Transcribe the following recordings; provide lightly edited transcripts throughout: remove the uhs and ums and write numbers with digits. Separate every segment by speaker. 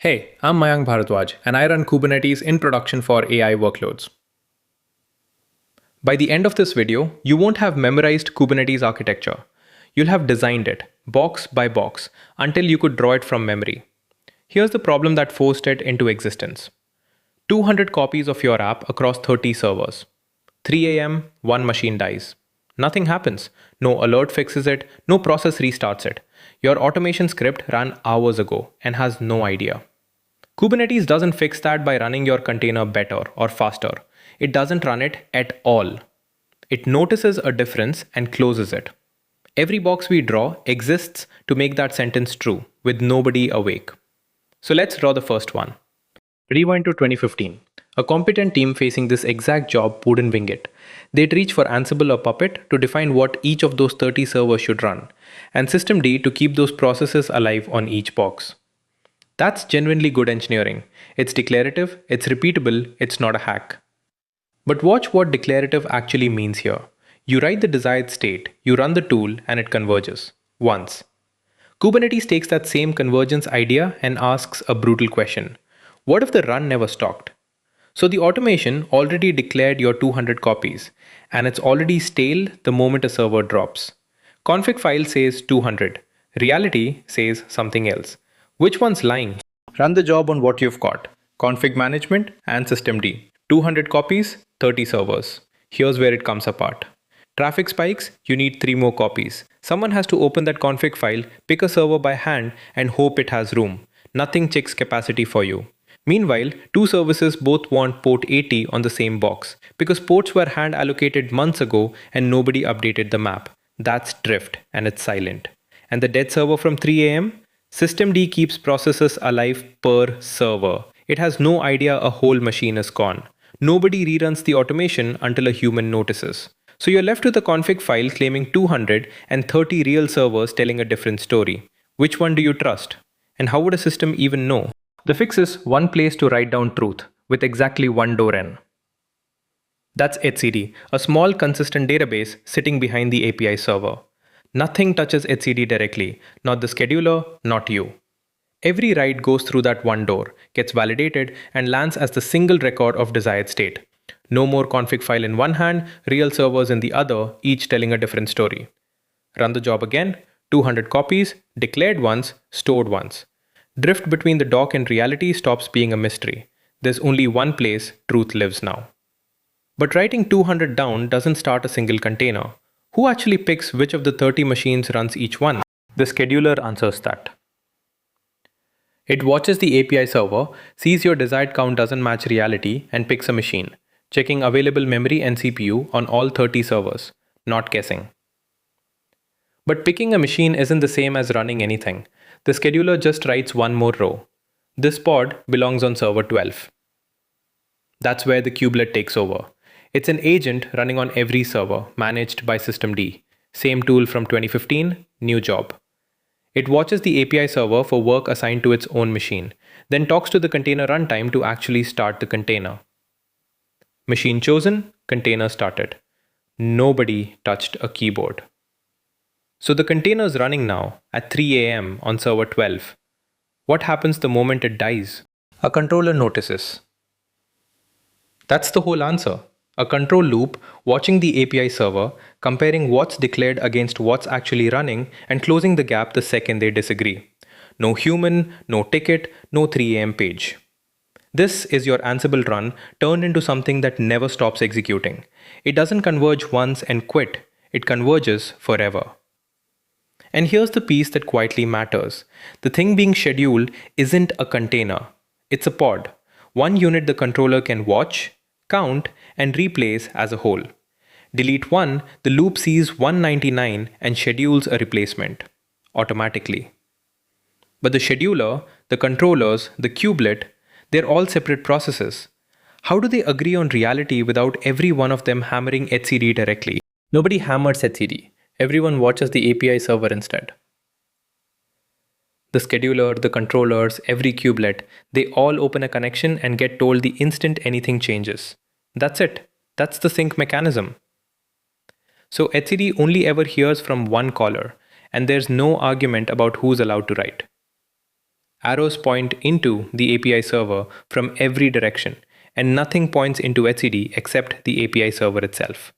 Speaker 1: Hey, I'm Mayank Bharadwaj, and I run Kubernetes in production for AI workloads. By the end of this video, you won't have memorized Kubernetes architecture. You'll have designed it, box by box, until you could draw it from memory. Here's the problem that forced it into existence. 200 copies of your app across 30 servers. 3 a.m., one machine dies. Nothing happens. No alert fixes it, no process restarts it. Your automation script ran hours ago and has no idea. Kubernetes doesn't fix that by running your container better or faster. It doesn't run it at all. It notices a difference and closes it. Every box we draw exists to make that sentence true, with nobody awake. So let's draw the first one. Rewind to 2015. A competent team facing this exact job wouldn't wing it. They'd reach for Ansible or Puppet to define what each of those 30 servers should run, and systemd to keep those processes alive on each box. That's genuinely good engineering. It's declarative, it's repeatable, it's not a hack. But watch what declarative actually means here. You write the desired state, you run the tool, and it converges. Once. Kubernetes takes that same convergence idea and asks a brutal question. What if the run never stopped? So the automation already declared your 200 copies, and it's already stale the moment a server drops. Config file says 200. Reality says something else. Which one's lying? Run the job on what you've got. Config management and systemd. 200 copies, 30 servers. Here's where it comes apart. Traffic spikes, you need 3 more copies. Someone has to open that config file, pick a server by hand, and hope it has room. Nothing checks capacity for you. Meanwhile, 2 services both want port 80 on the same box, because ports were hand allocated months ago and nobody updated the map. That's drift, and it's silent. And the dead server from 3 a.m.? Systemd keeps processes alive per server. It has no idea a whole machine is gone. Nobody reruns the automation until a human notices. So you're left with a config file claiming 200 and 30 real servers telling a different story. Which one do you trust? And how would a system even know? The fix is one place to write down truth, with exactly one door in. That's etcd, a small consistent database sitting behind the API server. Nothing touches etcd directly, not the scheduler, not you. Every write goes through that one door, gets validated, and lands as the single record of desired state. No more config file in one hand, real servers in the other, each telling a different story. Run the job again, 200 copies, declared once, stored once. Drift between the doc and reality stops being a mystery. There's only one place truth lives now. But writing 200 down doesn't start a single container. Who actually picks which of the 30 machines runs each one? The scheduler answers that. It watches the API server, sees your desired count doesn't match reality, and picks a machine, checking available memory and CPU on all 30 servers, not guessing. But picking a machine isn't the same as running anything. The scheduler just writes one more row. This pod belongs on server 12. That's where the kubelet takes over. It's an agent running on every server, managed by systemd. Same tool from 2015, new job. It watches the API server for work assigned to its own machine, then talks to the container runtime to actually start the container. Machine chosen, container started. Nobody touched a keyboard. So the container is running now at 3 a.m. on server 12. What happens the moment it dies? A controller notices. That's the whole answer. A control loop watching the API server, comparing what's declared against what's actually running, and closing the gap the second they disagree. No human, no ticket, no 3 a.m. page. This is your Ansible run turned into something that never stops executing. It doesn't converge once and quit. It converges forever. And here's the piece that quietly matters. The thing being scheduled isn't a container. It's a pod. One unit the controller can watch, count, and replace as a whole. Delete one, the loop sees 199 and schedules a replacement automatically. But the scheduler, the controllers, the kubelet, they're all separate processes. How do they agree on reality without every one of them hammering etcd directly? Nobody hammers etcd. Everyone watches the API server instead. The scheduler, the controllers, every kubelet, they all open a connection and get told the instant anything changes. That's it. That's the sync mechanism. So etcd only ever hears from one caller, and there's no argument about who's allowed to write. Arrows point into the API server from every direction, and nothing points into etcd except the API server itself.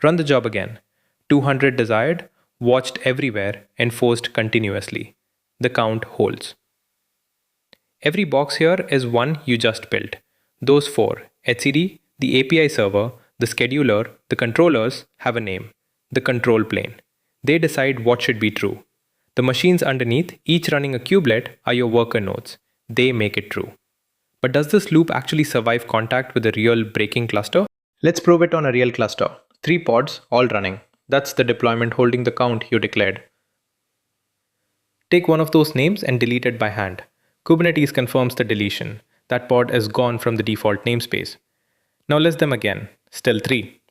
Speaker 1: Run the job again. 200 desired, watched everywhere, enforced continuously. The count holds. Every box here is one you just built. Those four, etcd, the API server, the scheduler, the controllers, have a name. The control plane. They decide what should be true. The machines underneath, each running a kubelet, are your worker nodes. They make it true. But does this loop actually survive contact with a real breaking cluster? Let's prove it on a real cluster. 3 pods, all running. That's the deployment holding the count you declared. Take one of those names and delete it by hand. Kubernetes confirms the deletion. That pod is gone from the default namespace. Now list them again. Still 3.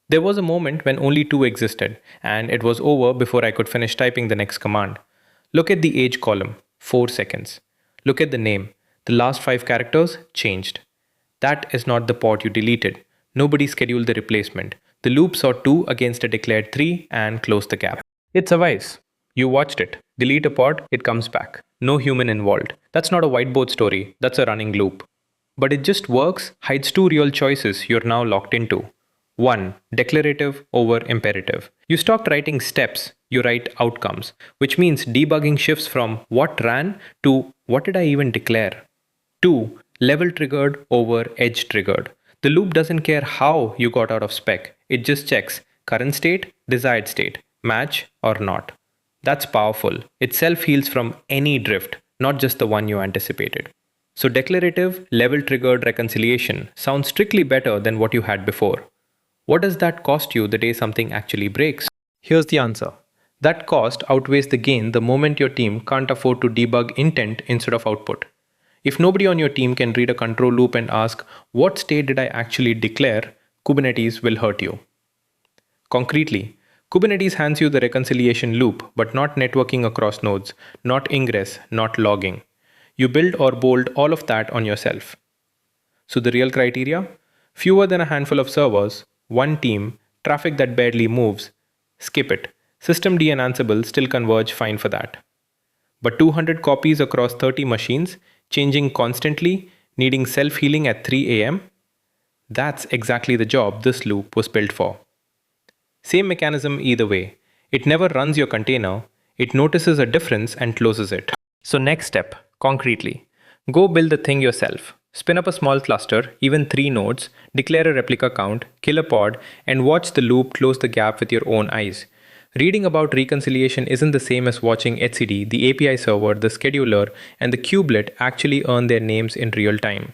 Speaker 1: There was a moment when only 2 existed, and it was over before I could finish typing the next command. Look at the age column, 4 seconds. Look at the name. The last 5 characters changed. That is not the pod you deleted. Nobody scheduled the replacement. The loop saw 2 against a declared 3 and closed the gap. It survives. You watched it. Delete a pod, it comes back. No human involved. That's not a whiteboard story, that's a running loop. But it just works, hides 2 real choices you're now locked into. 1. Declarative over imperative. You stopped writing steps, you write outcomes, which means debugging shifts from what ran to what did I even declare. 2. Level triggered over edge triggered. The loop doesn't care how you got out of spec, it just checks current state, desired state, match or not. That's powerful. It self-heals from any drift, not just the one you anticipated. So declarative, level triggered reconciliation sounds strictly better than what you had before. What does that cost you the day something actually breaks? Here's the answer. That cost outweighs the gain the moment your team can't afford to debug intent instead of output. If nobody on your team can read a control loop and ask, what state did I actually declare, Kubernetes will hurt you. Concretely, Kubernetes hands you the reconciliation loop, but not networking across nodes, not ingress, not logging. You build or bold all of that on yourself. So the real criteria? Fewer than a handful of servers, one team, traffic that barely moves. Skip it. Systemd and Ansible still converge fine for that. But 200 copies across 30 machines, changing constantly, needing self-healing at 3 a.m.? That's exactly the job this loop was built for. Same mechanism either way. It never runs your container, it notices a difference and closes it. So next step, concretely. Go build the thing yourself. Spin up a small cluster, even 3 nodes, declare a replica count, kill a pod, and watch the loop close the gap with your own eyes. Reading about reconciliation isn't the same as watching etcd, the API server, the scheduler, and the kubelet actually earn their names in real time.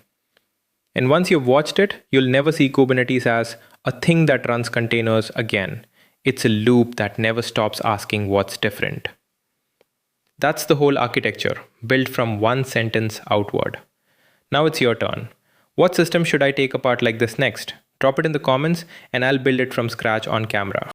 Speaker 1: And once you've watched it, you'll never see Kubernetes as a thing that runs containers again. It's a loop that never stops asking what's different. That's the whole architecture, built from one sentence outward. Now it's your turn. What system should I take apart like this next? Drop it in the comments and I'll build it from scratch on camera.